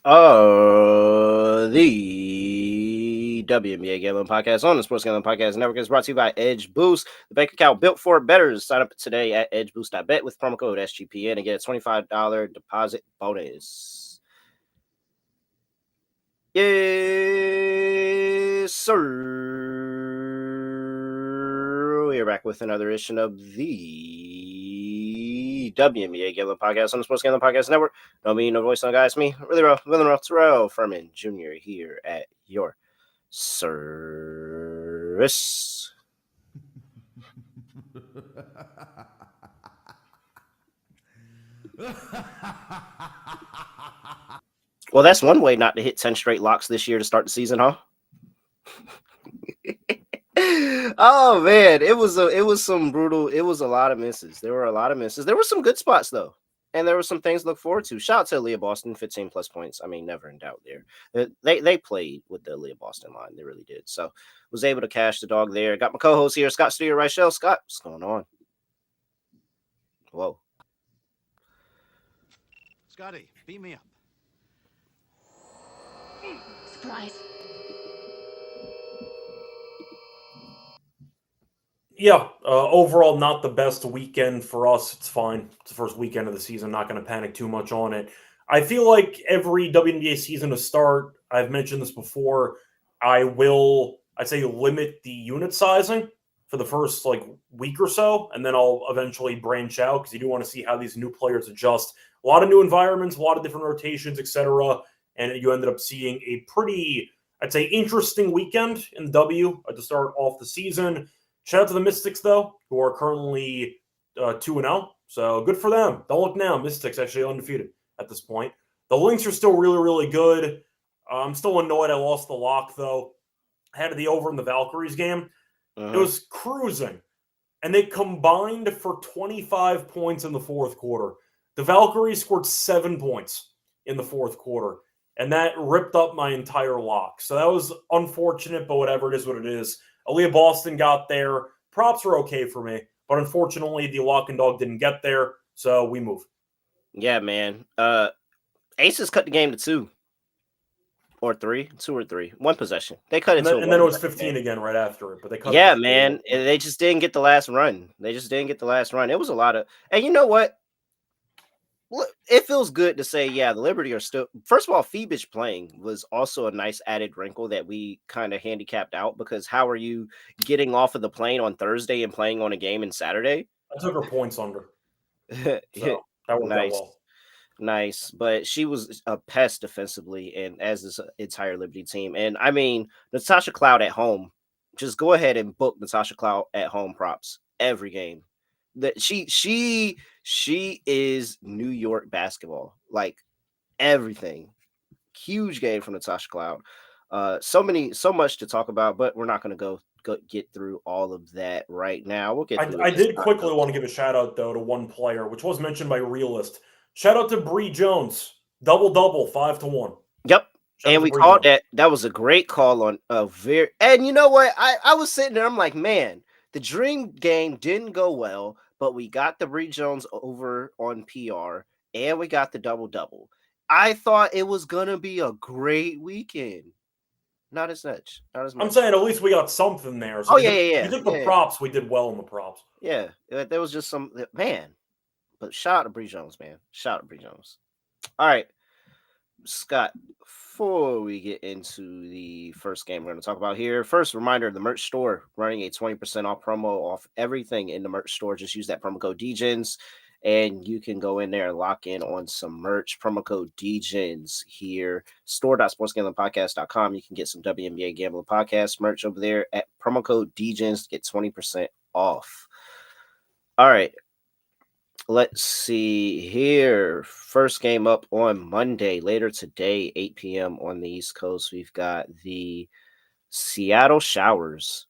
The WNBA Gambling Podcast on the Sports Gambling Podcast Network is brought to you by Edge Boost, the bank account built for bettors. Sign up today at edgeboost.bet with promo code SGPN and get a $25 deposit bonus. Yes, sir. We are back with another edition of the WNBA Gambling Podcast on the Sports Gambling Podcast Network. No me, no voice, no guys. Me, really real, Terrell Furman Jr. here at your service. Well, that's one way not to hit 10 straight locks this year to start the season, huh? Oh man, it was some brutal. It was a lot of misses. There were a lot of misses. There were some good spots though, and there were some things to look forward to. Shout out to Leah Boston, 15 plus points. I mean, never in doubt there. They played with the Leah Boston line. They really did. So was able to cash the dog there. Got my co-host here, Scott Reichel. Scott, what's going on? Whoa, Scotty, beat me up. Surprise. Yeah, overall, not the best weekend for us. It's fine. It's the first weekend of the season. Not going to panic too much on it. I feel like every WNBA season to start, I've mentioned this before, I'd say, limit the unit sizing for the first week or so, and then I'll eventually branch out because you do want to see how these new players adjust. A lot of new environments, a lot of different rotations, etc. And you ended up seeing a pretty, I'd say, interesting weekend in the W to start off the season. Shout out to the Mystics, though, who are currently 2-0. So good for them. Don't look now. Mystics actually undefeated at this point. The Lynx are still really, really good. I'm still annoyed I lost the lock, though. I had the over in the Valkyries game. It was cruising. And they combined for 25 points in the fourth quarter. The Valkyries scored 7 points in the fourth quarter. And that ripped up my entire lock. So that was unfortunate, but whatever, it is what it is. Aaliyah Boston got there. Props are okay for me, but unfortunately, the lock and dog didn't get there, so we move. Yeah, man. Aces cut the game to 2 or 3, 2 or 3, one possession. They cut it to, and then it was 15 again right after it. But they cut. Yeah, man. They just didn't get the last run. It was a lot of, and you know what? It feels good to say, yeah, the Liberty are still. First of all, Phoebus playing was also a nice added wrinkle that we kind of handicapped out because how are you getting off of the plane on Thursday and playing on a game on Saturday? I took her points under. So that worked out well. Nice, but she was a pest defensively, and as this entire Liberty team. And I mean, Natasha Cloud at home, just go ahead and book Natasha Cloud at home props every game. That she is New York basketball, like everything. Huge game from Natasha Cloud. So much to talk about, but we're not going to go get through all of that right now. We'll get. I did quickly want to give a shout out though to one player, which was mentioned by Realist. Shout out to Bree Jones, double 5-1. Yep. And we called that. That was a great call on a very. And you know what? I was sitting there. I'm like, man. The dream game didn't go well, but we got the Bree Jones over on PR, and we got the double-double. I thought it was going to be a great weekend. Not as much. I'm saying at least we got something there. So yeah. You took the props. We did well in the props. Yeah. There was just some, man. But shout out to Bree Jones, man. Shout out to Bree Jones. All right. Scott, before we get into the first game we're going to talk about here, first reminder, the merch store running a 20% off promo off everything in the merch store. Just use that promo code DGENS and you can go in there and lock in on some merch. Promo code DGENS here, store.sportsgamblingpodcast.com. You can get some WNBA Gambling Podcast merch over there at promo code DGENS to get 20% off. All right. Let's see here. First game up on Monday, later today, 8 p.m. on the East Coast. We've got the Seattle Showers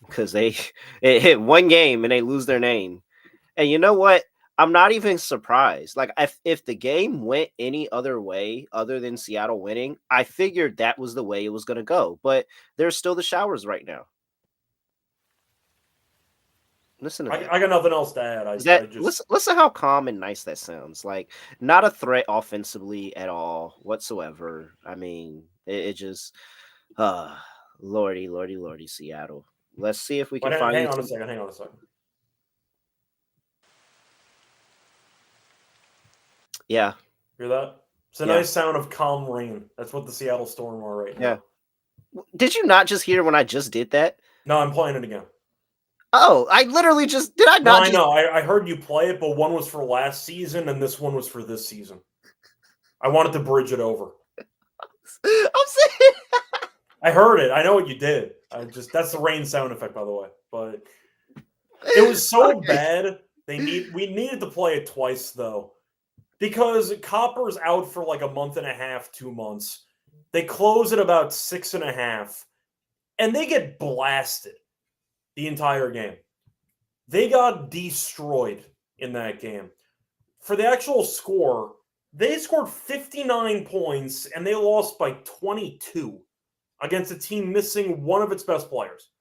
because they hit one game and they lose their name. And you know what? I'm not even surprised. Like if the game went any other way other than Seattle winning, I figured that was the way it was going to go. But they're still the Showers right now. Listen to that. I got nothing else to add. I just Listen how calm and nice that sounds. Like not a threat offensively at all whatsoever. I mean, it just lordy, lordy, lordy, Seattle. Let's see if we can But find hang you on a some. second. Hang on a second. Yeah. Hear that? It's a Yeah. nice sound of calm rain. That's what the Seattle Storm are right Yeah. now. Did you not just hear when I just did that? No, I'm playing it again. Oh, I literally just did. I No, not I just. know. I heard you play it, but one was for last season and this one was for this season. I wanted to bridge it over. I'm saying. I heard it. I know what you did. That's the rain sound effect, by the way. But it was so Okay. bad. We needed to play it twice though. Because Copper's out for like a month and a half, 2 months. They close at about 6.5, and they get blasted the entire game. They got destroyed in that game. For the actual score, they scored 59 points, and they lost by 22 against a team missing one of its best players.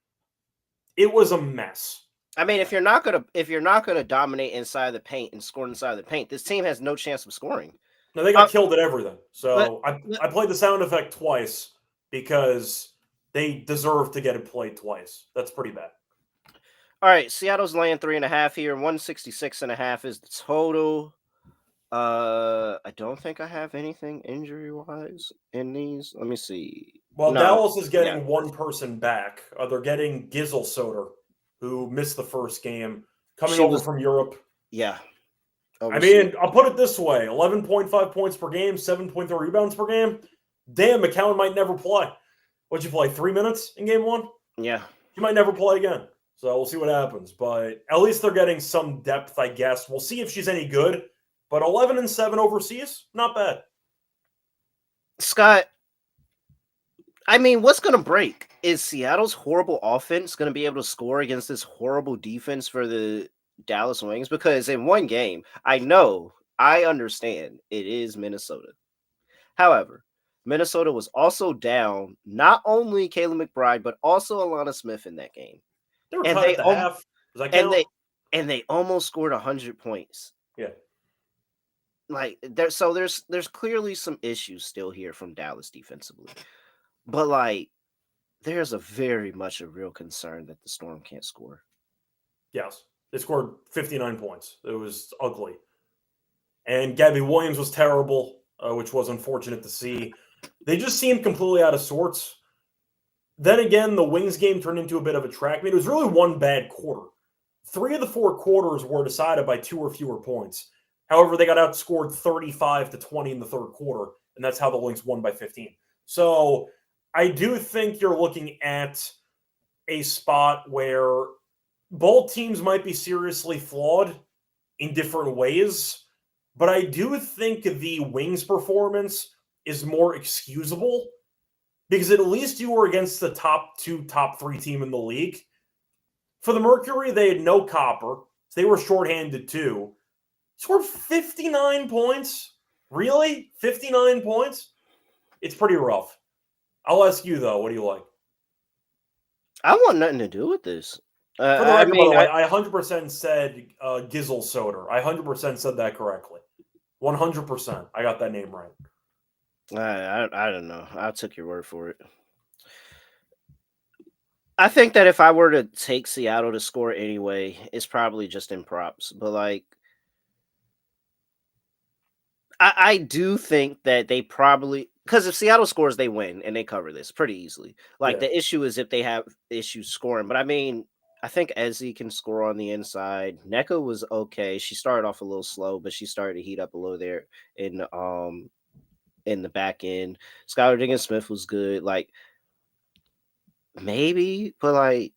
It was a mess. I mean, if you're not gonna dominate inside the paint and score inside the paint, this team has no chance of scoring. Now they got killed at everything. Let, So I played the sound effect twice because they deserve to get it played twice. That's pretty bad. all right, Seattle's laying 3.5 here. 166.5 is the total. I don't think I have anything injury wise in these. Let me see. Well, No, Dallas is getting one person back. They're getting Gizzle Soder, who missed the first game, coming over from Europe. Yeah. I mean, I'll put it this way: 11.5 points per game, 7.3 rebounds per game. Damn, McCowan might never play. What'd you play? 3 minutes in game one? Yeah. He might never play again. So we'll see what happens. But at least they're getting some depth, I guess. We'll see if she's any good. But 11-7 overseas, not bad. Scott, I mean, what's going to break? Is Seattle's horrible offense going to be able to score against this horrible defense for the Dallas Wings? Because in one game, I understand it is Minnesota. However, Minnesota was also down not only Kayla McBride, but also Alana Smith in that game. They were tied at the half. Does that count? And they almost scored 100 points. Yeah. Like there's clearly some issues still here from Dallas defensively. But like there's a very much a real concern that the Storm can't score. Yes. They scored 59 points. It was ugly. And Gabby Williams was terrible, which was unfortunate to see. They just seemed completely out of sorts. Then again, the Wings game turned into a bit of a track meet. It was really one bad quarter. 3 of the 4 quarters were decided by 2 or fewer points. However, they got outscored 35-20 in the third quarter, and that's how the Lynx won by 15. So I do think you're looking at a spot where both teams might be seriously flawed in different ways, but I do think the Wings performance is more excusable because at least you were against the top 2, top 3 team in the league. For the Mercury, they had no Copper, so they were shorthanded too. Scored 59 points? Really? 59 points? It's pretty rough. I'll ask you, though. What do you like? I want nothing to do with this. For the record, by the way, I 100% said Gizzle Soder. I 100% said that correctly. 100%. I got that name right. I don't know. I took your word for it. I think that if I were to take Seattle to score anyway, it's probably just in props. But like, I do think that they probably, because if Seattle scores, they win and they cover this pretty easily. Like the issue is if they have issues scoring. But I mean, I think Ezzy can score on the inside. Neko was okay. She started off a little slow, but she started to heat up a little there in the back end. Skylar Diggins-Smith was good. Like maybe, but like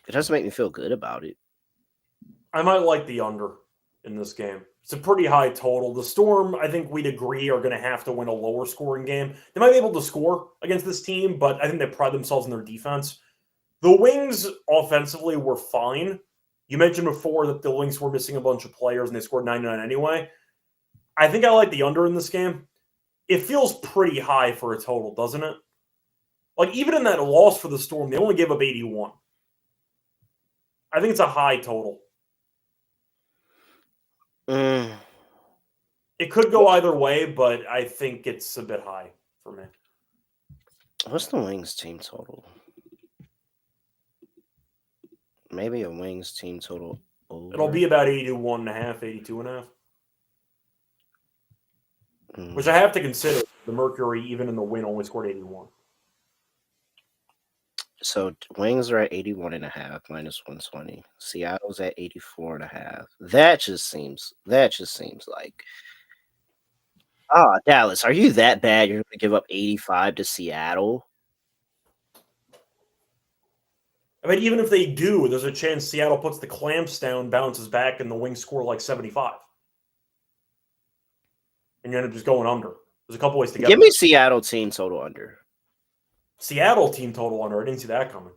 it doesn't make me feel good about it. I might like the under in this game. It's a pretty high total. The Storm, I think we'd agree, are going to have to win a lower scoring game. They might be able to score against this team, but I think they pride themselves in their defense. The Wings offensively were fine. You mentioned before that the Wings were missing a bunch of players and they scored 99 anyway. I think I like the under in this game. It feels pretty high for a total, doesn't it? Like even in that loss for the Storm, they only gave up 81. I think it's a high total. Mm. It could go either way, but I think it's a bit high for me. What's the Wings team total? Maybe a Wings team total over. It'll be about 81.5, 82.5. Which I have to consider. The Mercury, even in the win, only scored 81. So Wings are at 81.5 minus 120. Seattle's at 84.5. That just seems like, Dallas, are you that bad? You're gonna give up 85 to Seattle? I mean, even if they do, there's a chance Seattle puts the clamps down, bounces back, and the Wings score like 75. And you end up just going under. There's a couple ways to get Give there. me Seattle team total under. Seattle team total under. I didn't see that coming.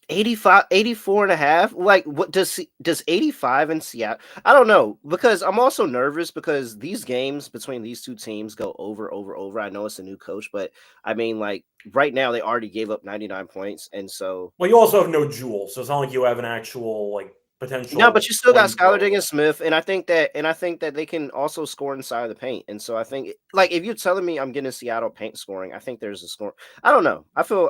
85, 84.5. Like, what does 85 in Seattle? I don't know, because I'm also nervous because these games between these two teams go over. I know it's a new coach, but I mean, like, right now they already gave up 99 points, and so Well, you also have no Jewel, so it's not like you have an actual like potential. no, but you still got Skylar flamethrower. Diggins Smith, and I think that they can also score inside of the paint. And so I think, like, if you're telling me I'm getting Seattle paint scoring, I think there's a score. I don't know.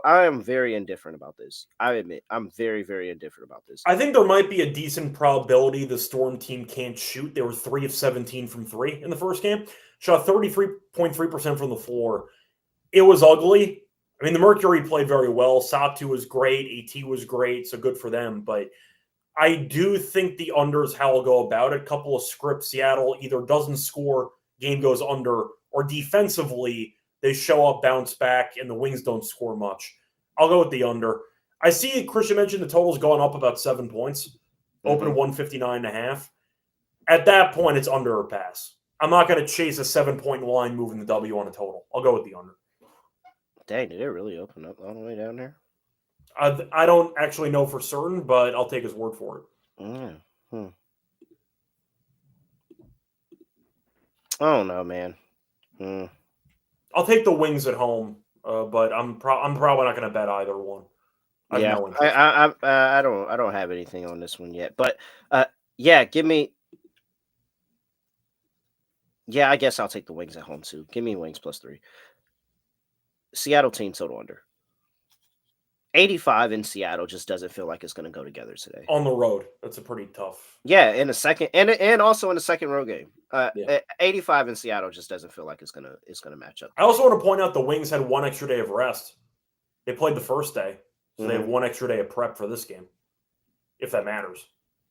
I am very indifferent about this. I admit I'm very, very indifferent about this. I think there might be a decent probability the Storm team can't shoot. They were 3 of 17 from 3 in the first game. Shot 33.3% from the floor. It was ugly. I mean, the Mercury played very well. Satu was great. AT was great, so good for them. But I do think the unders how I'll go about it. A couple of scripts. Seattle either doesn't score, game goes under, or defensively they show up, bounce back, and the Wings don't score much. I'll go with the under. I see Christian mentioned the total's gone up about 7 points. Open 159.5. At that point, it's under or pass. I'm not going to chase a 7-point line moving the W on a total. I'll go with the under. Dang, did it really open up all the way down there? I don't actually know for certain, but I'll take his word for it. I don't know, man. I'll take the Wings at home, but I'm probably not going to bet either one. I don't have anything on this one yet, but give me. Yeah, I guess I'll take the Wings at home too. Give me Wings +3. Seattle team total under. 85 in Seattle just doesn't feel like it's going to go together today. On the road, that's a pretty tough. Yeah, in the second and also in the second road game. 85 in Seattle just doesn't feel like it's gonna match up. I also want to point out the Wings had 1 extra day of rest. They played the first day, so they have 1 extra day of prep for this game, if that matters.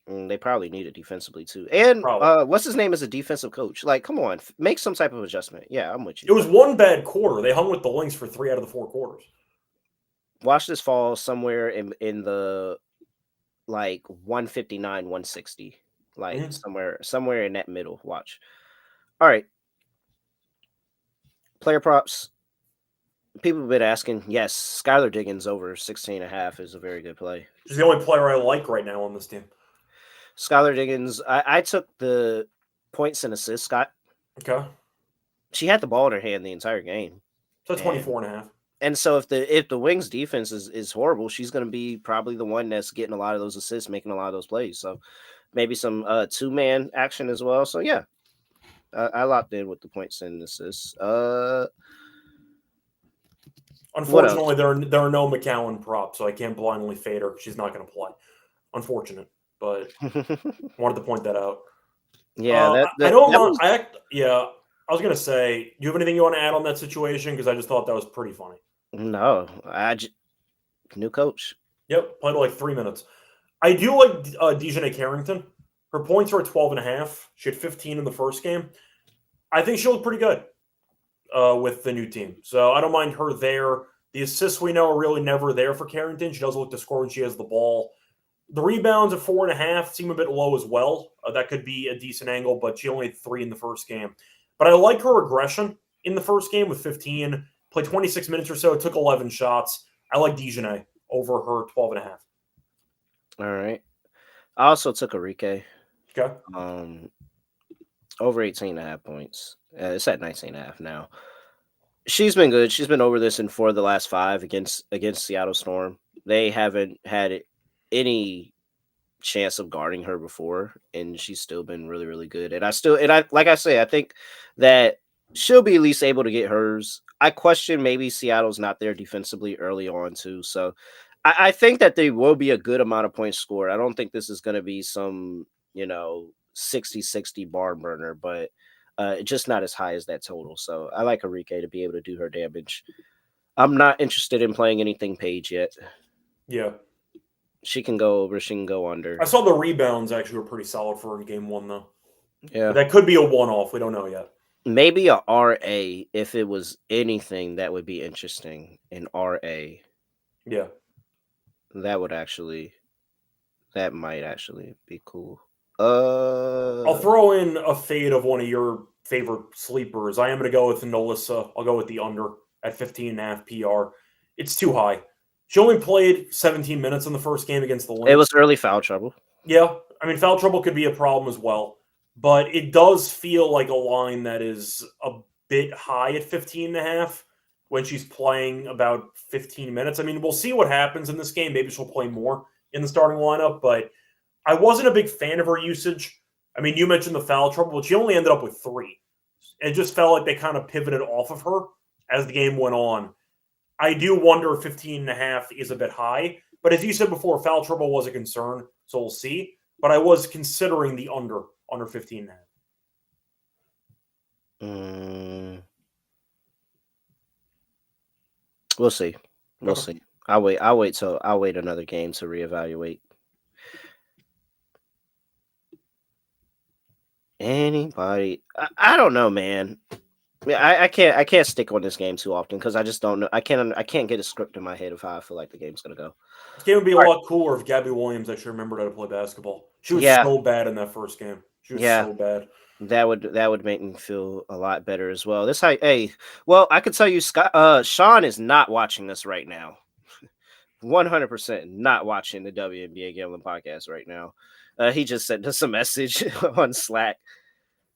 They probably need it defensively too. And what's his name is a defensive coach. Like, come on, make some type of adjustment. Yeah, I'm with you. It was 1 bad quarter. They hung with the Wings for 3 out of the 4 quarters. Watch this fall somewhere in the like 159, 160. Like somewhere in that middle. Watch. All right. Player props. People have been asking. Yes, Skylar Diggins over 16.5 is a very good play. She's the only player I like right now on this team. Skylar Diggins. I took the points and assists, Scott. Okay. She had the ball in her hand the entire game. So 24.5. And so if the Wings defense is horrible, she's going to be probably the one that's getting a lot of those assists, making a lot of those plays. So maybe some 2-man action as well. So yeah, I locked in with the points and assists. Unfortunately, there are no McCowan props, so I can't blindly fade her. She's not going to play. Unfortunate, but wanted to point that out. Yeah, I was going to say, do you have anything you want to add on that situation? Because I just thought that was pretty funny. No, new coach. Yep, played like 3 minutes. I do like Dejanay Carrington. Her points are at 12.5. She had 15 in the first game. I think she looked pretty good with the new team. So I don't mind her there. The assists we know are really never there for Carrington. She does look to score when she has the ball. The rebounds at 4.5 seem a bit low as well. That could be a decent angle, but she only had 3 in the first game. But I like her aggression in the first game with 15. Played 26 minutes or so, took 11 shots. I like Dejanay over her 12.5. All right. I also took Arike. Okay. Over 18.5 points. It's at 19.5 now. She's been good. She's been over this in 4 of the last 5 against Seattle Storm. They haven't had it. any chance of guarding her before, and she's still been really, really good. And I like I say, I think that she'll be at least able to get hers. I question maybe Seattle's not there defensively early on too. So I think that they will be a good amount of points scored. I don't think this is going to be some, 60-60 barn burner, but just not as high as that total. So I like Enrique to be able to do her damage. I'm not interested in playing anything Paige yet. Yeah. She can go over, she can go under. I saw the rebounds actually were pretty solid for her in game 1, though. Yeah. But that could be a one-off. We don't know yet. Maybe a RA, if it was anything that would be interesting in RA. Yeah. That might actually be cool. I'll throw in a fade of one of your favorite sleepers. I am going to go with Nolissa. I'll go with the under at 15.5 PR. It's too high. She only played 17 minutes in the first game against the Lynx. It was early foul trouble. Yeah. I mean, foul trouble could be a problem as well. But it does feel like a line that is a bit high at 15.5 when she's playing about 15 minutes. I mean, we'll see what happens in this game. Maybe she'll play more in the starting lineup, but I wasn't a big fan of her usage. I mean, you mentioned the foul trouble, but she only ended up with 3. It just felt like they kind of pivoted off of her as the game went on. I do wonder if 15.5 is a bit high, but as you said before, foul trouble was a concern, so we'll see. But I was considering the under 15.5. We'll see. We'll see. I'll wait another game to reevaluate. Anybody? I don't know, man. I can't stick on this game too often because I just don't know. I can't get a script in my head of how I feel like the game's gonna go. This game would be a lot cooler if Gabby Williams actually remembered how to play basketball. She was so bad in that first game. She was so bad. That would make me feel a lot better as well. Well, I could tell you, Sean is not watching this right now. 100% not watching the WNBA Gambling Podcast right now. He just sent us a message on Slack.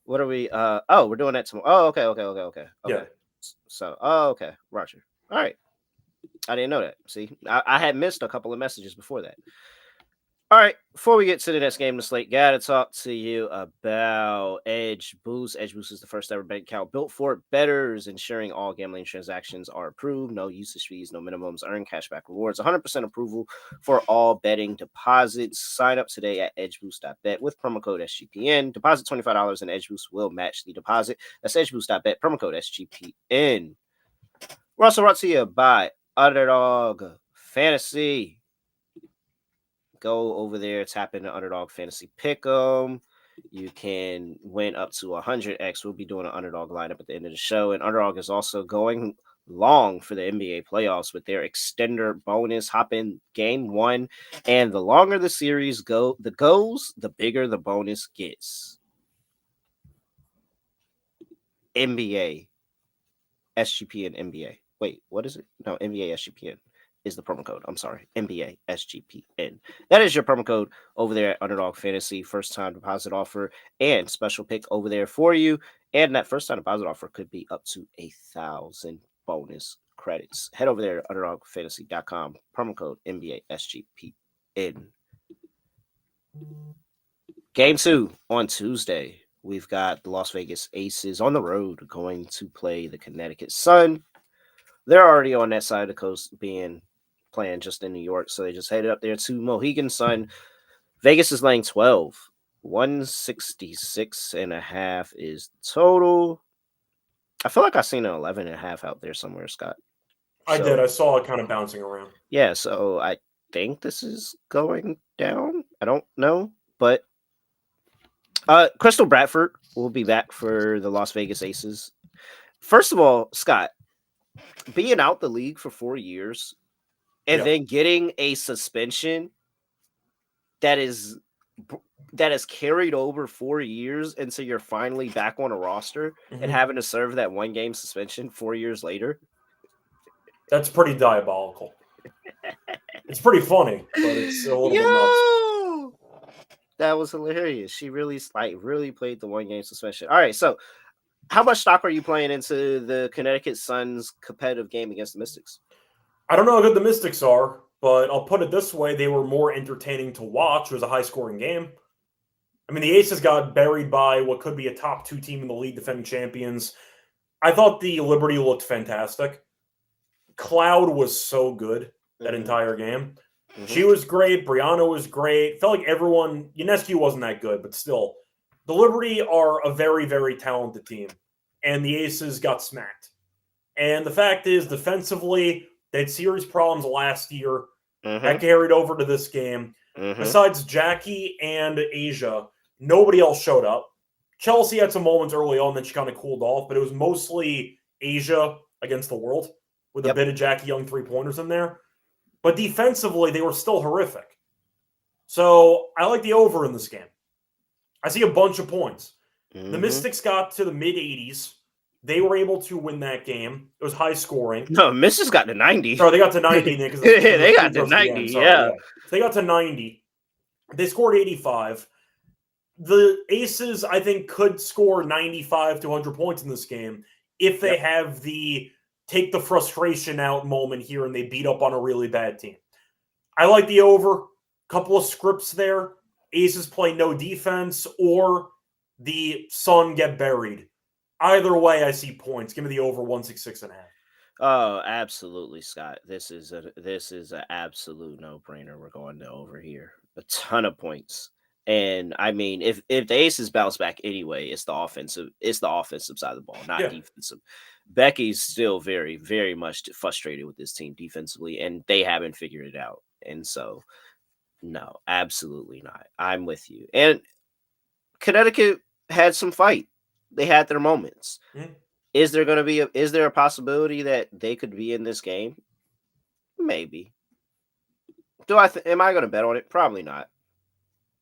What are we? We're doing that tomorrow. Oh, okay. Yeah. So, okay, Roger. All right. I didn't know that. See, I had missed a couple of messages before that. All right, before we get to the next game of the slate, gotta talk to you about Edge Boost. Edge Boost is the first ever bank account built for bettors, ensuring all gambling transactions are approved. No usage fees, no minimums, earn cashback rewards, 100% approval for all betting deposits. Sign up today at edgeboost.bet with promo code SGPN. Deposit $25 and Edge Boost will match the deposit. That's edgeboost.bet, promo code SGPN. We're also brought to you by Underdog Fantasy. Go over there, tap into Underdog Fantasy Pick'em. You can win up to 100x. We'll be doing an Underdog lineup at the end of the show. And Underdog is also going long for the NBA playoffs with their extender bonus hop in game 1. And the longer the series goes, the bigger the bonus gets. NBA, SGPN NBA. Wait, what is it? No, NBA SGPN. Is the promo code. I'm sorry. NBA SGPN. That is your promo code over there at Underdog Fantasy. First time deposit offer and special pick over there for you. And that first time deposit offer could be up to 1,000 bonus credits. Head over there at UnderdogFantasy.com. Promo code NBA SGPN. Game 2 on Tuesday. We've got the Las Vegas Aces on the road going to play the Connecticut Sun. They're already on that side of the coast playing just in New York, so they just headed up there to Mohegan Sun. Vegas is laying 12. 166.5 is total. I feel like I seen an 11.5 out there somewhere, Scott. I did. I saw it kind of bouncing around. Yeah, so I think this is going down. I don't know, but Crystal Bradford will be back for the Las Vegas Aces. First of all, Scott, being out the league for 4 years and then getting a suspension that is carried over 4 years, and so you're finally back on a roster and having to serve that 1 game suspension 4 years later. That's pretty diabolical. It's pretty funny, but it's a little bit nuts. That was hilarious. She really played the 1 game suspension. All right, so how much stock are you playing into the Connecticut Sun's competitive game against the Mystics? I don't know how good the Mystics are. but I'll put it this way. They were more entertaining to watch. It was a high-scoring game. I mean, the Aces got buried by what could be a top 2 team in the league, defending champions. I thought the Liberty looked fantastic. Cloud was so good that entire game. She was great. Brianna was great. Felt like everyone, Ionescu wasn't that good, but still. The Liberty are a very, very talented team, and the Aces got smacked. And the fact is, defensively, they had serious problems last year. That carried over to this game. Besides Jackie and Asia, nobody else showed up. Chelsea had some moments early on, then she kind of cooled off, but it was mostly Asia against the world with a bit of Jackie Young three-pointers in there. But defensively, they were still horrific. So I like the over in this game. I see a bunch of points. The Mystics got to the mid-80s. They were able to win that game. It was high scoring. No, Mystics got to 90. Sorry, they got to 90. They got to 90, yeah. So they got to 90. They scored 85. The Aces, I think, could score 95 to 100 points in this game if they have the take the frustration out moment here and they beat up on a really bad team. I like the over. Couple of scripts there. Aces play no defense or the Sun get buried. Either way, I see points. Give me the over 166.5. Oh, absolutely, Scott. This is an absolute no-brainer. We're going to over here. A ton of points. And I mean, if the Aces bounce back anyway, it's the offensive side of the ball, not defensive. Becky's still very, very much frustrated with this team defensively, and they haven't figured it out. And so, no, absolutely not. I'm with you. And Connecticut had some fight. They had their moments. Is there a possibility that they could be in this game? Maybe. Am I going to bet on it? Probably not.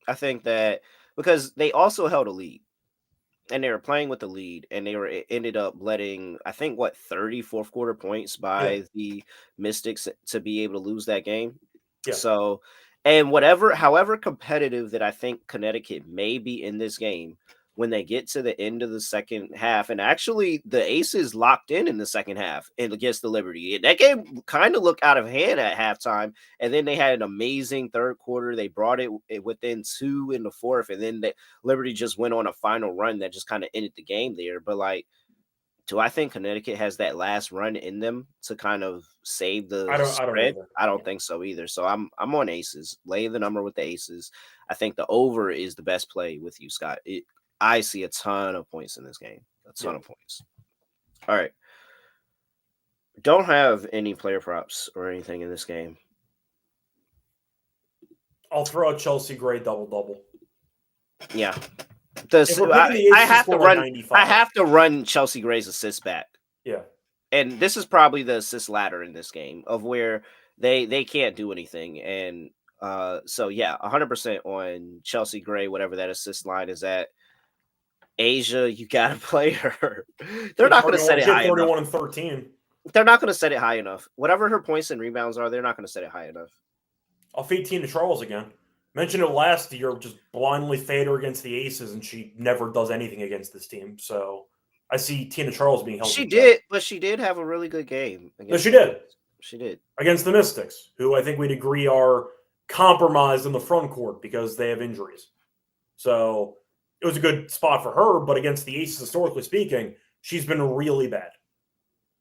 I think that because they also held a lead and they were playing with the lead and ended up letting, I think, 30 fourth quarter points by the Mystics to be able to lose that game. Yeah. So, and however competitive that I think Connecticut may be in this game, when they get to the end of the second half, and actually the Aces locked in the second half and against the Liberty. That game kind of looked out of hand at halftime, and then they had an amazing third quarter. They brought it within 2 in the fourth, and then the Liberty just went on a final run that just kind of ended the game there. But do I think Connecticut has that last run in them to kind of save the spread? I don't think so either. So I'm on Aces. Lay the number with the Aces. I think the over is the best play with you, Scott. I see a ton of points in this game. A ton of points. All right. Don't have any player props or anything in this game. I'll throw out Chelsea Gray double-double. Yeah. I have to run Chelsea Gray's assist back. Yeah. And this is probably the assist ladder in this game of where they can't do anything. And so, yeah, 100% on Chelsea Gray, whatever that assist line is at. Asia, you got to play her. They're not going to set it high enough. 41 and 13. They're not going to set it high enough. Whatever her points and rebounds are, they're not going to set it high enough. I'll fade Tina Charles again. Mentioned it last year, just blindly fade her against the Aces, and she never does anything against this team. So I see Tina Charles being held. She did have a really good game. No, she did. She did. Against the Mystics, who I think we'd agree are compromised in the front court because they have injuries. So it was a good spot for her, but against the Aces, historically speaking, she's been really bad.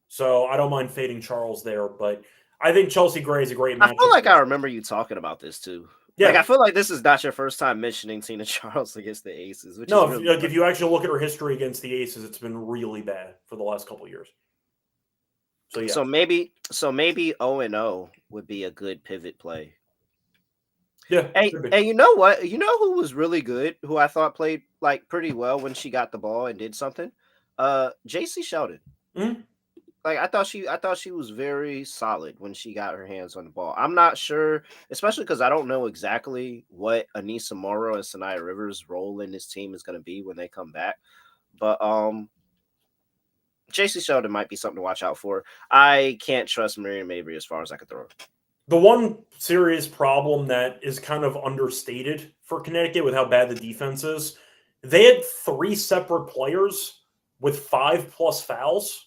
So I don't mind fading Charles there, but I think Chelsea Gray is a great match. I feel like I remember you talking about this too. Yeah. I feel like this is not your first time mentioning Tina Charles against the Aces. Which is really if you actually look at her history against the Aces, it's been really bad for the last couple of years. So yeah. So maybe 0-0 would be a good pivot play. Yeah. And you know what? You know who was really good, who I thought played pretty well when she got the ball and did something? JC Sheldon. Mm-hmm. I thought she was very solid when she got her hands on the ball. I'm not sure, especially because I don't know exactly what Anissa Morrow and Sanaya Rivers' role in this team is going to be when they come back. But JC Sheldon might be something to watch out for. I can't trust Miriam Mabry as far as I could throw. The one serious problem that is kind of understated for Connecticut with how bad the defense is, they had 3 separate players with 5+ fouls.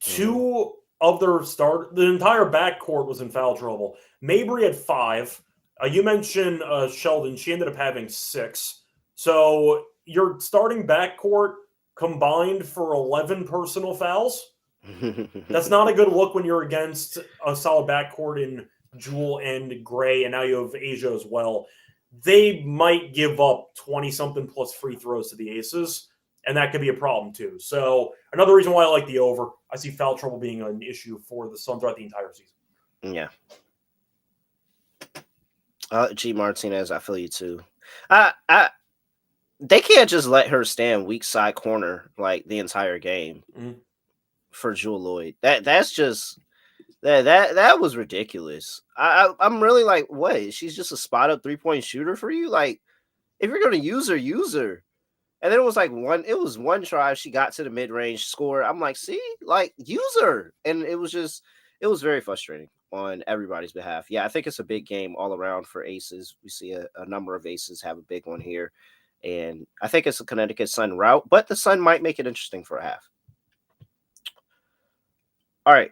2 of their start, the entire backcourt was in foul trouble. Mabry had 5. You mentioned Sheldon. She ended up having 6. So your starting backcourt combined for 11 personal fouls. That's not a good look when you're against a solid backcourt in Jewel and Gray, and now you have Asia as well. They might give up 20-something plus free throws to the Aces, and that could be a problem too. So another reason why I like the over. I see foul trouble being an issue for the Suns throughout the entire season. Yeah. G Martinez, I feel you too. They can't just let her stand weak side corner like the entire game for Jewel Lloyd. That's just that was ridiculous. I'm really like, what? She's just a spot up 3-point shooter for you? Like, if you're gonna use her, use her. And then it was like one try. She got to the mid range score. I'm like, see, like, use her. And it was very frustrating on everybody's behalf. Yeah, I think it's a big game all around for Aces. We see a number of Aces have a big one here. And I think it's a Connecticut Sun route, but the Sun might make it interesting for a half. All right.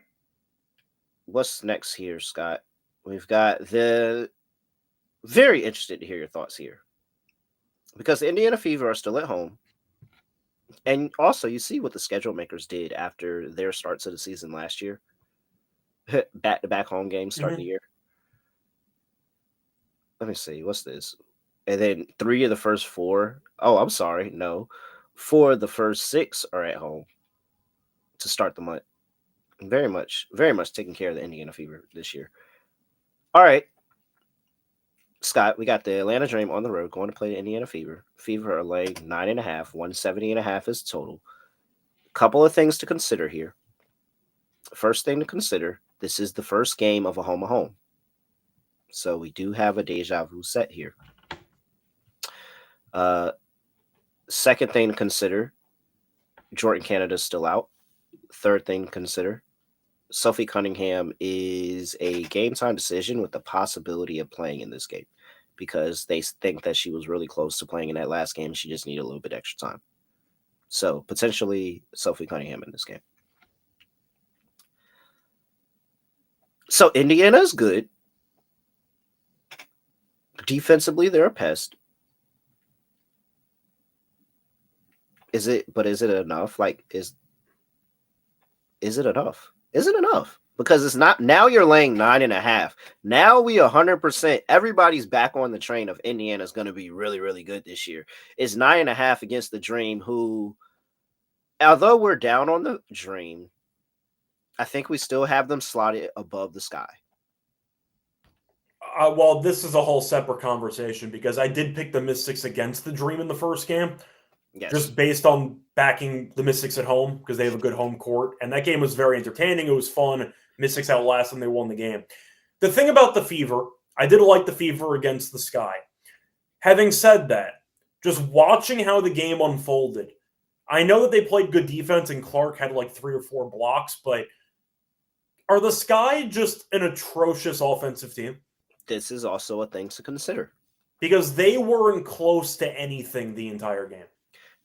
What's next here, Scott? We've got very interested to hear your thoughts here. Because the Indiana Fever are still at home. And also, you see what the schedule makers did after their starts of the season last year. Back-to-back home games starting the year. Let me see. What's this? And then 3 of the first 4. Oh, I'm sorry. No. 4 of the first 6 are at home to start the month. Very much taking care of the Indiana Fever this year. All right. Scott, we got the Atlanta Dream on the road going to play the Indiana Fever. Fever are laying 9.5. 170.5 is total. Couple of things to consider here. First thing to consider, this is the first game of a home. So we do have a deja vu set here. Second thing to consider, Jordan Canada's still out. Third thing to consider, Sophie Cunningham is a game time decision with the possibility of playing in this game because they think that she was really close to playing in that last game. She just needed a little bit extra time. So potentially Sophie Cunningham in this game. So Indiana is good. Defensively, they're a pest. Is it enough? Like, is it enough? Is it enough? Because it's not. Now you're laying 9.5. Now we 100%. Everybody's back on the train of Indiana's going to be really, really good this year. It's 9.5 against the Dream, who, although we're down on the Dream, I think we still have them slotted above the Sky. Well, this is a whole separate conversation because I did pick the Mystics against the Dream in the first game. Yes. Just based on backing the Mystics at home because they have a good home court. And that game was very entertaining. It was fun. Mystics outlasted them. They won the game. The thing about the Fever, I did like the Fever against the Sky. Having said that, just watching how the game unfolded, I know that they played good defense and Clark had like 3 or 4 blocks, but are the Sky just an atrocious offensive team? This is also a thing to consider. Because they weren't close to anything the entire game.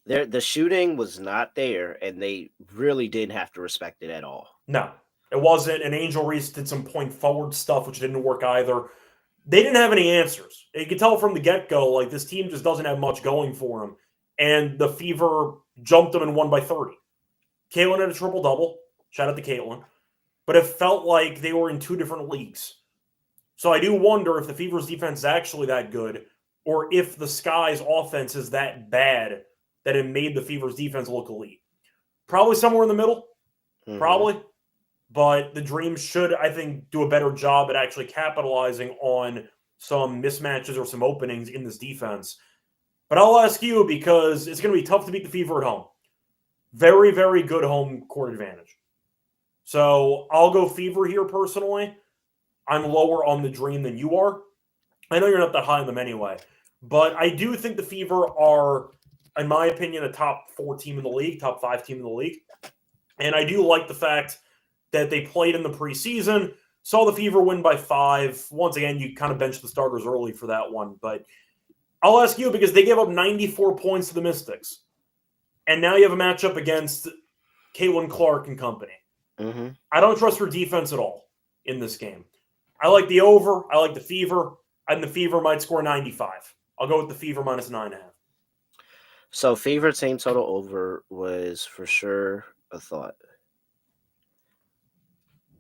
The shooting was not there, and they really didn't have to respect it at all. No, it wasn't. And Angel Reese did some point forward stuff, which didn't work either. They didn't have any answers. You could tell from the get-go, like, this team just doesn't have much going for them. And the Fever jumped them and won by 30. Caitlin had a triple-double. Shout out to Caitlin. But it felt like they were in 2 different leagues. So I do wonder if the Fever's defense is actually that good, or if the Sky's offense is that bad that it made the Fever's defense look elite. Probably somewhere in the middle. Probably. But the Dream should, I think, do a better job at actually capitalizing on some mismatches or some openings in this defense. But I'll ask you because it's going to be tough to beat the Fever at home. Very, very good home court advantage. So I'll go Fever here personally. I'm lower on the Dream than you are. I know you're not that high on them anyway. But I do think the Fever are, in my opinion, a top 4 team in the league, top 5 team in the league. And I do like the fact that they played in the preseason, saw the Fever win by 5. Once again, you kind of benched the starters early for that one. But I'll ask you because they gave up 94 points to the Mystics. And now you have a matchup against Caitlin Clark and company. Mm-hmm. I don't trust her defense at all in this game. I like the over. I like the Fever. And the Fever might score 95. I'll go with the Fever minus 9.5. So favorite team total over was for sure a thought.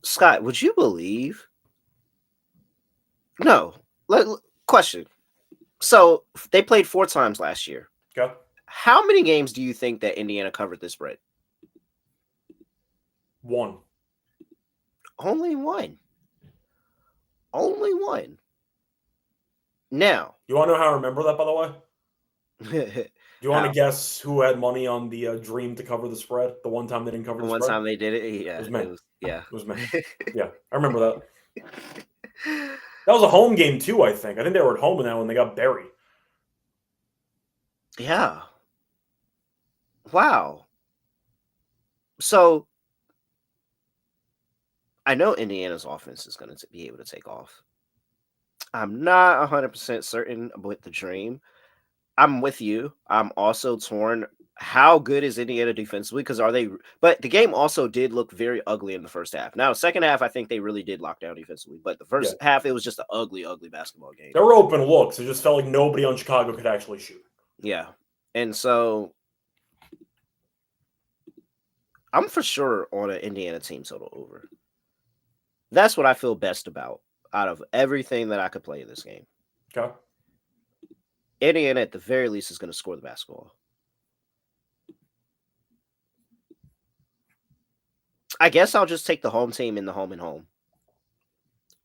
Scott, would you believe? No. Question. So they played 4 times last year. Okay. How many games do you think that Indiana covered this spread? 1. Only one. Only one. Now, You want to know how I remember that, by the way? Do you want how? to guess who had money on the Dream to cover the spread? The one time they didn't cover The the one spread? time they did it, yeah, It was me. yeah. It was me. Yeah, I remember that. That was a home game, too, I think. I think they were at home in that when they got buried. Yeah. Wow. So I know Indiana's offense is going to be able to take off. I'm not 100% certain with the Dream. I'm with you. I'm also torn. How good is Indiana defensively? Because are they? But the game also did look very ugly in the first half. Now, second half, I think they really did lock down defensively. But the first half, it was just an ugly, ugly basketball game. There were open looks. It just felt like nobody on Chicago could actually shoot. Yeah, and so I'm for sure on an Indiana team total over. That's what I feel best about out of everything that I could play in this game. Okay. Indiana, at the very least, is going to score the basketball. I guess I'll just take the home team in the home and home.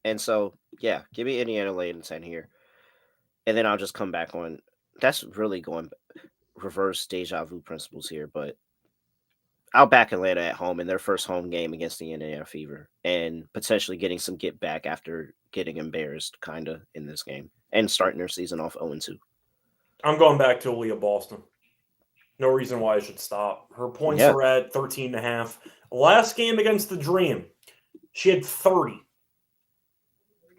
And so, yeah, give me Indiana laying 10 here. And then I'll just come back on. That's really going reverse deja vu principles here, but I'll back Atlanta at home in their first home game against the Indiana Fever and potentially getting some get back after getting embarrassed kind of in this game and starting their season off 0-2. I'm going back to Aaliyah Boston. No reason why I should stop. Her points are at 13.5. Last game against the Dream, she had 30.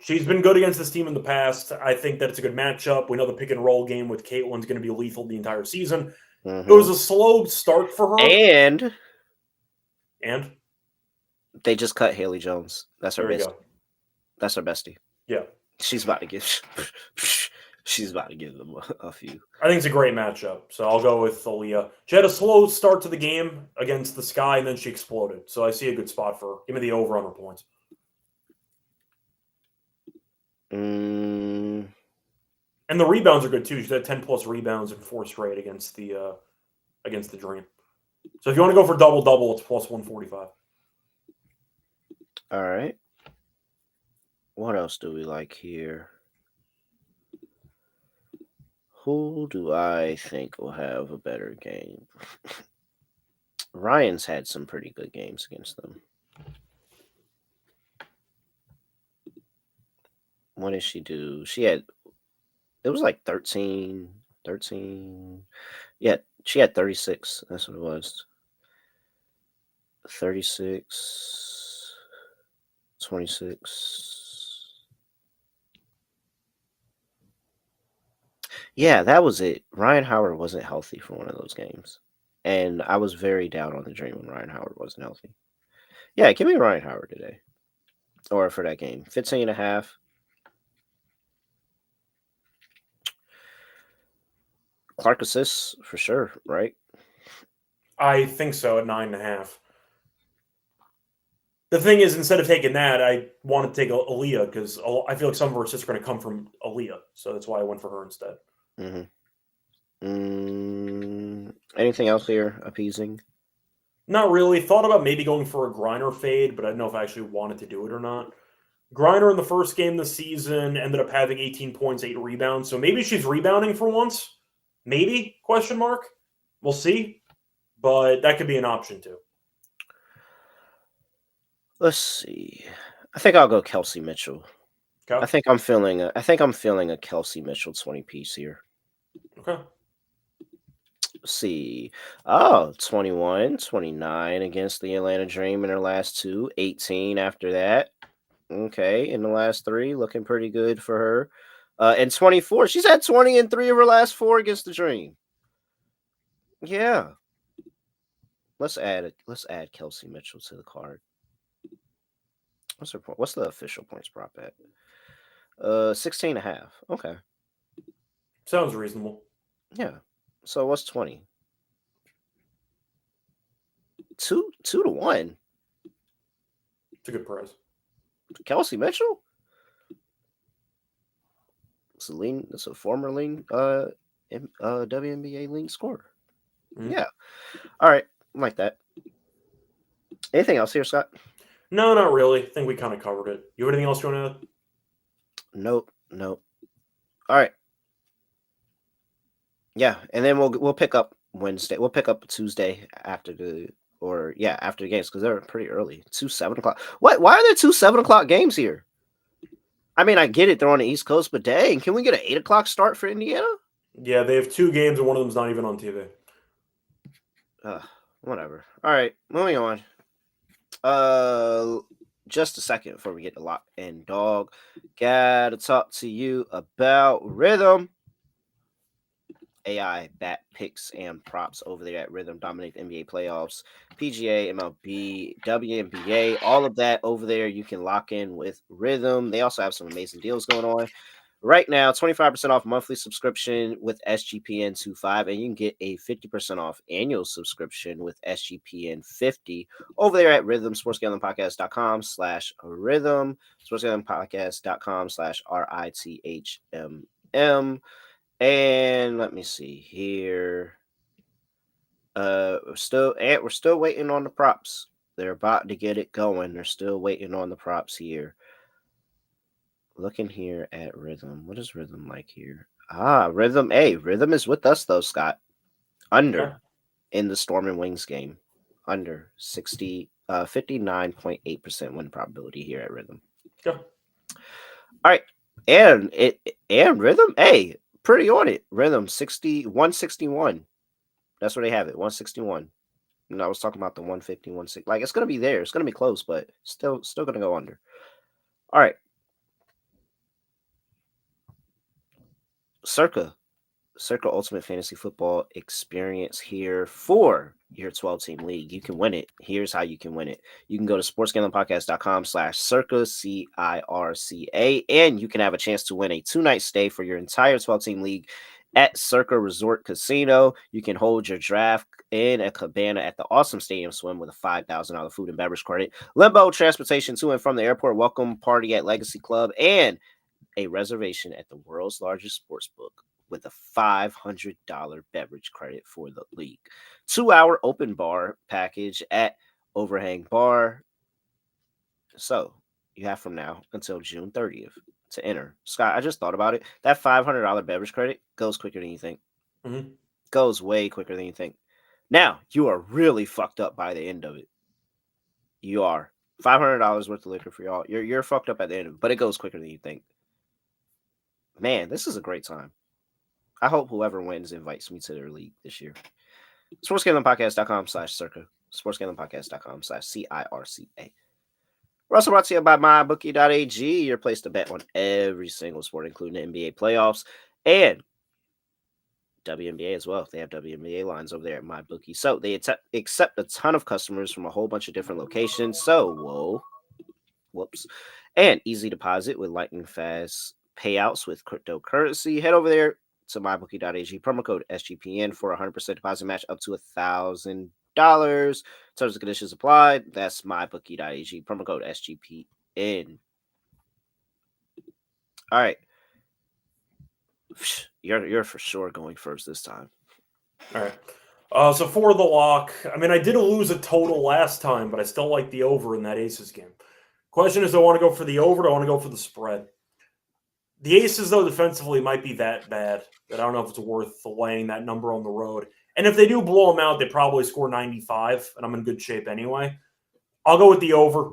She's been good against this team in the past. I think that it's a good matchup. We know the pick and roll game with Caitlin's going to be lethal the entire season. Mm-hmm. It was a slow start for her. And they just cut Haley Jones. That's her bestie. That's her bestie. Yeah. She's about to give them a few. I think it's a great matchup. So I'll go with Aaliyah. She had a slow start to the game against the Sky, and then she exploded. So I see a good spot for her. Give me the over on her points. And the rebounds are good too. She's had 10+ rebounds in 4 straight against the Dream. So if you want to go for double, it's plus 145. All right. What else do we like here? Who do I think will have a better game? Ryan's had some pretty good games against them. What did she do? It was like 13. Yeah, she had 36. That's what it was. 36, 26. Yeah, that was it. Ryan Howard wasn't healthy for one of those games. And I was very down on the Dream when Ryan Howard wasn't healthy. Yeah, give me Ryan Howard today. Or for that game. 15.5. Clark assists for sure, right? I think so at 9.5. The thing is, instead of taking that, I want to take Aaliyah because I feel like some of her assists are going to come from Aaliyah. So that's why I went for her instead. Anything else here appeasing? Not really. Thought about maybe going for a Griner fade, but I don't know if I actually wanted to do it or not. Griner in the first game this season ended up having 18 points, 8 rebounds. So maybe she's rebounding for once. Maybe? Question mark. We'll see. But that could be an option too. Let's see. I think I'll go Kelsey Mitchell. Okay. I think I'm feeling a Kelsey Mitchell 20 piece here. Okay. Let's see. Oh, 21, 29 against the Atlanta Dream in her last 2, 18 after that. Okay, in the last 3, looking pretty good for her. And 24. She's had 20 in 3 of her last 4 against the Dream. Yeah. Let's add Kelsey Mitchell to the card. What's the official points prop at? 16.5. Okay. Sounds reasonable. Yeah. So what's 20? 2-1. It's a good price. Kelsey Mitchell? It's a former WNBA league scorer. Mm-hmm. Yeah. All right. I like that. Anything else here, Scott? No, not really. I think we kind of covered it. You have anything else you want to add? Nope. All right. Yeah, and then we'll pick up Wednesday. We'll pick up Tuesday after the games because they're pretty early. 7 o'clock. What? Why are there 7 o'clock games here? I mean, I get it. They're on the East Coast, but dang, can we get an 8 o'clock start for Indiana? Yeah, they have 2 games and one of them's not even on TV. Whatever. All right, moving on. Just a second before we get to lock and dog. Gotta talk to you about Rhythm. AI bat picks and props over there at Rhythm dominate the NBA playoffs, PGA, MLB, WNBA, all of that over there. You can lock in with Rhythm. They also have some amazing deals going on right now. 25% off monthly subscription with SGPN 25, and you can get a 50% off annual subscription with SGPN 50 over there at Rhythm sportsgamblingpodcast.com/rhythm sportsgamblingpodcast.com/RITHMM. And let me see here. We're still waiting on the props. They're about to get it going. They're still waiting on the props here. Looking here at Rhythm. What is Rhythm like here? Rhythm. Hey, Rhythm is with us though, Scott. Under in the Storm and Wings game. Under 59.8% win probability here at Rhythm. Yeah. All right. And Rhythm, hey, pretty on it. Rhythm 161. That's where they have it. 161. And I was talking about the 150, 160. Like it's gonna be there. It's gonna be close, but still gonna go under. All right. Circa Ultimate Fantasy Football experience here for your 12-team league. You can win it. Here's how you can win it. You can go to sportsgamblingpodcast.com/circa, CIRCA, and you can have a chance to win a 2-night stay for your entire 12-team league at Circa Resort Casino. You can hold your draft in a cabana at the Awesome Stadium Swim with a $5,000 food and beverage credit, limbo transportation to and from the airport, welcome party at Legacy Club, and a reservation at the world's largest sports book with a $500 beverage credit for the league. 2-hour open bar package at Overhang Bar. So you have from now until June 30th to enter. Scott, I just thought about it. That $500 beverage credit goes quicker than you think. Mm-hmm. Goes way quicker than you think. Now, you are really fucked up by the end of it. You are. $500 worth of liquor for y'all. You're fucked up at the end of it, but it goes quicker than you think. Man, this is a great time. I hope whoever wins invites me to their league this year. sportsgamblingpodcast.com/circa. sportsgamblingpodcast.com/CIRCA. We're also brought to you by mybookie.ag, your place to bet on every single sport, including the NBA playoffs and WNBA as well. They have WNBA lines over there at MyBookie. So they accept a ton of customers from a whole bunch of different locations. So, whoops. And easy deposit with lightning fast payouts with cryptocurrency. Head over there to mybookie.ag, promo code SGPN for a 100% deposit match up to $1,000. Terms and conditions applied. That's mybookie.ag, promo code SGPN. All right. You're for sure going first this time. All right. So for the lock, I mean, I did lose a total last time, but I still like the over in that Aces game. Question is, do I want to go for the over or do I want to go for the spread? The Aces, though, defensively might be that bad that I don't know if it's worth laying that number on the road. And if they do blow them out, they probably score 95, and I'm in good shape anyway. I'll go with the over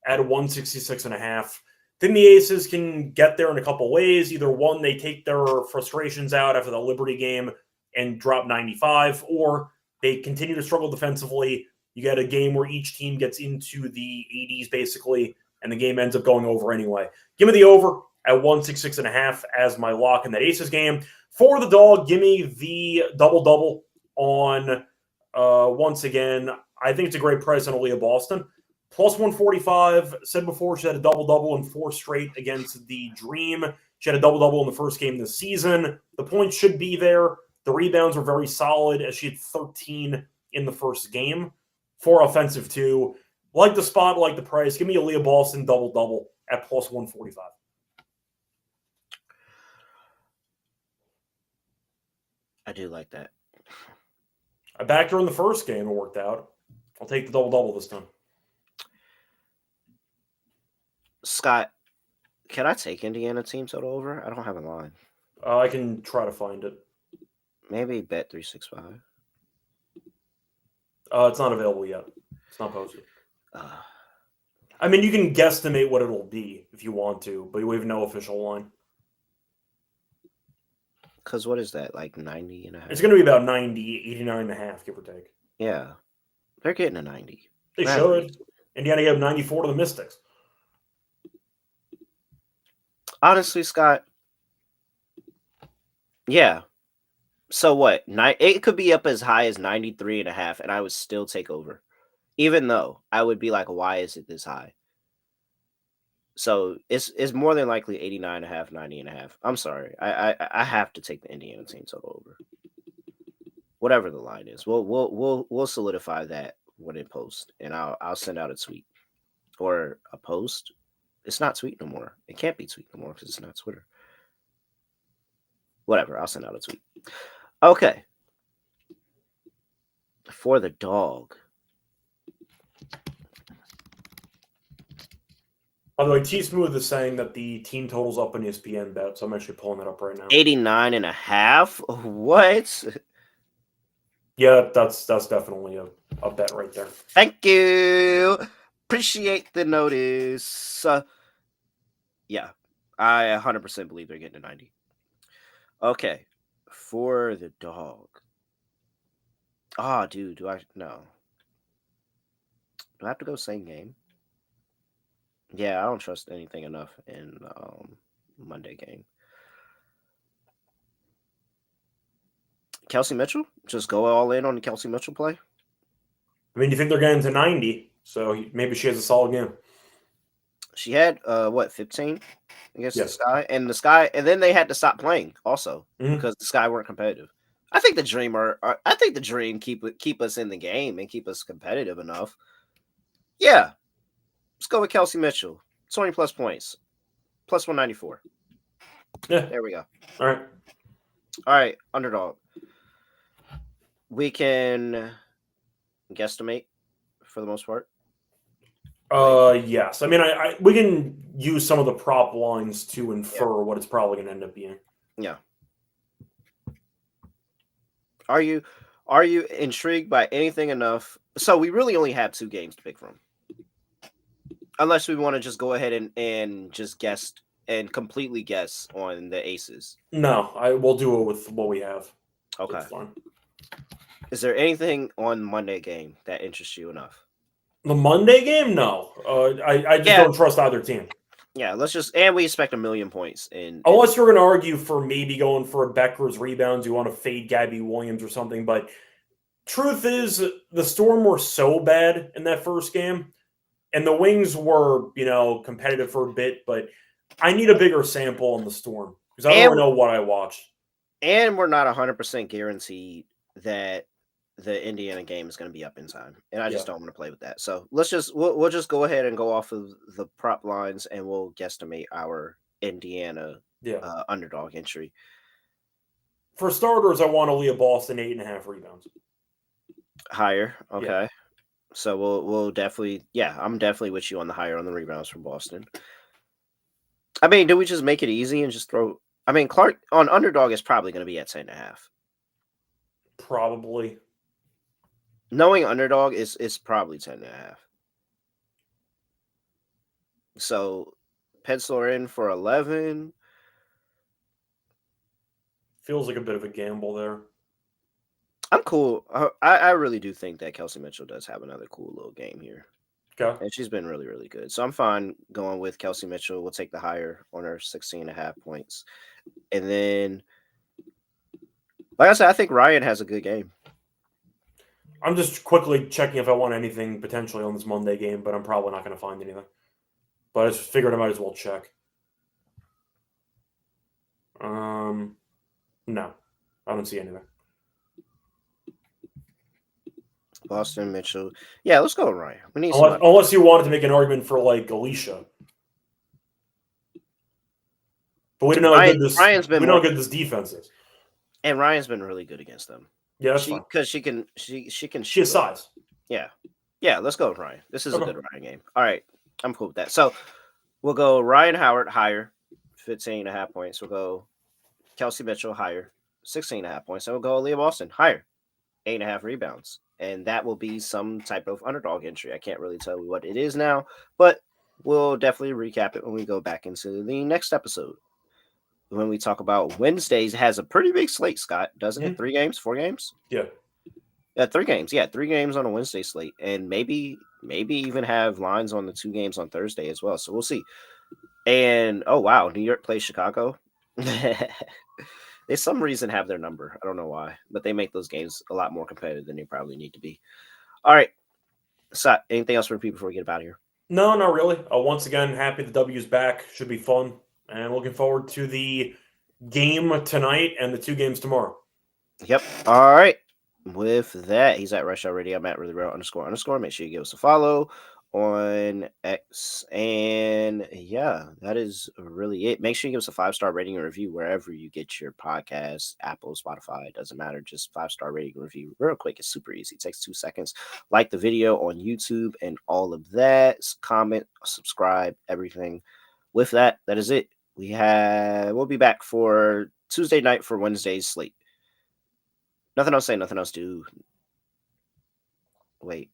at 166.5. Then the Aces can get there in a couple ways. Either one, they take their frustrations out after the Liberty game and drop 95, or they continue to struggle defensively. You get a game where each team gets into the 80s, basically, and the game ends up going over anyway. Give me the over at 166.5 as my lock in that Aces game. For the dog, give me the double-double on, once again, I think it's a great price on Aaliyah Boston. Plus 145. Said before, she had a double-double in 4 straight against the Dream. She had a double-double in the first game this season. The points should be there. The rebounds were very solid, as she had 13 in the first game. 4 offensive, too. Like the spot, like the price. Give me a Leah Boston double-double at plus 145. I do like that. I backed her in the first game. It worked out. I'll take the double-double this time. Scott, can I take Indiana team total over? I don't have a line. I can try to find it. Maybe bet 365. It's not available yet. It's not posted. I mean, you can guesstimate what it'll be if you want to, but we have no official line. Because what is that, like 90 and a half? It's going to be about 90, 89 and a half, give or take. Yeah. They're getting a 90. They should. Indiana gave 94 to the Mystics. Honestly, Scott, yeah. So what? It could be up as high as 93 and a half, and I would still take over. Even though I would be like, why is it this high? So it's more than likely 89 and a half, 90 and a half. I'm sorry. I have to take the Indiana team total over. Whatever the line is. We'll solidify that when it posts, and I'll send out a tweet or a post. It's not tweet no more. It can't be tweet no more because it's not Twitter. Whatever. I'll send out a tweet. Okay. For the dog. By the way, T Smooth is saying that the team total's up on ESPN bet, so I'm actually pulling that up right now. 89 and a half? What? Yeah, that's definitely a bet right there. Thank you. Appreciate the notice. Yeah, I 100% believe they're getting to 90. Okay, for the dog. Oh, dude, no. Do I have to go same game? Yeah, I don't trust anything enough in Monday game. Kelsey Mitchell? Just go all in on the Kelsey Mitchell play? I mean, you think they're getting to 90, so maybe she has a solid game. She had 15 against the Sky, and then they had to stop playing also because the Sky weren't competitive. I think the Dream keep us in the game and keep us competitive enough. Yeah, let's go with Kelsey Mitchell, 20 plus points, plus 194. Yeah, there we go. All right, Underdog. We can guesstimate for the most part. Yes. I mean, we can use some of the prop lines to infer what it's probably going to end up being. Yeah. Are you intrigued by anything enough? So we really only have 2 games to pick from. Unless we want to just go ahead and just guess and completely guess on the aces. No, we'll do it with what we have. Okay. Is there anything on Monday game that interests you enough? The Monday game? No. I just don't trust either team. Yeah, and we expect 1 million points unless you're going to argue for maybe going for a Becker's rebounds, you want to fade Gabby Williams or something. But truth is, the Storm were so bad in that first game, and the Wings were, competitive for a bit. But I need a bigger sample on the Storm because I don't really know what I watched. And we're not 100% guaranteed that the Indiana game is going to be up in time, and I just don't want to play with that. So we'll just go ahead and go off of the prop lines, and we'll guesstimate our Indiana underdog entry. For starters, I want Leah Boston 8.5 rebounds. Higher, okay. Yeah. So we'll definitely, I'm definitely with you on the higher on the rebounds from Boston. I mean, do we just make it easy and just throw? I mean, Clark on underdog is probably going to be at 10.5. Probably. Knowing underdog is probably 10.5. So pencil her in for 11. Feels like a bit of a gamble there. I'm cool. I really do think that Kelsey Mitchell does have another cool little game here. Okay. And she's been really, really good. So I'm fine going with Kelsey Mitchell. We'll take the higher on her 16.5 points. And then, like I said, I think Ryan has a good game. I'm just quickly checking if I want anything potentially on this Monday game, but I'm probably not going to find anything. But I just figured I might as well check. No, I don't see anything. Boston, Mitchell. Yeah, let's go, Ryan. We need some. Unless you wanted to make an argument for like Alicia. But we don't know how good this. Ryan's been we don't know how good this defense is. And Ryan's been really good against them. Yeah, that's fine. Because she can She shoot. has size. Yeah. Yeah, let's go with Ryan. This is a good Ryan game. All right. I'm cool with that. So we'll go Ryan Howard higher, 15.5 points. We'll go Kelsey Mitchell higher, 16.5 points. And we'll go Aaliyah Boston higher, 8.5 rebounds. And that will be some type of underdog entry. I can't really tell you what it is now, but we'll definitely recap it when we go back into the next episode. When we talk about Wednesdays, it has a pretty big slate, Scott, doesn't it? 3 games, 4 games? Yeah. 3 games. Yeah, 3 games on a Wednesday slate. And maybe even have lines on the 2 games on Thursday as well. So we'll see. And, oh, wow, New York plays Chicago. They some reason have their number. I don't know why. But they make those games a lot more competitive than they probably need to be. All right. So, anything else for people before we get out of here? No, not really. Once again, happy the W's back. Should be fun. And looking forward to the game tonight and the 2 games tomorrow. Yep. All right. With that, he's at Rush Already. I'm at __. Make sure you give us a follow on X. And yeah, that is really it. Make sure you give us a 5-star rating and review wherever you get your podcasts, Apple, Spotify, it doesn't matter. Just 5-star rating and review real quick. It's super easy. It takes 2 seconds. Like the video on YouTube and all of that. Comment, subscribe, everything. With that, that is it. We'll be back for Tuesday night for Wednesday's slate. Nothing else say, nothing else do. Wait.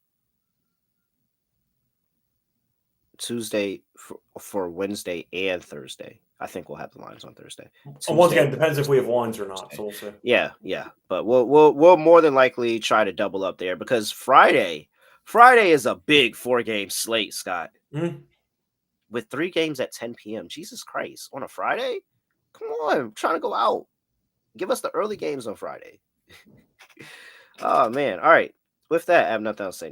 Tuesday for Wednesday and Thursday. I think we'll have the lines on Thursday. Once again, it depends if we have lines or not. So we'll see. Yeah. But we'll more than likely try to double up there because Friday is a big 4-game slate, Scott. Mm-hmm. With 3 games at 10 p.m. Jesus Christ. On a Friday? Come on. I'm trying to go out. Give us the early games on Friday. Oh, man. All right. With that, I have nothing else to say.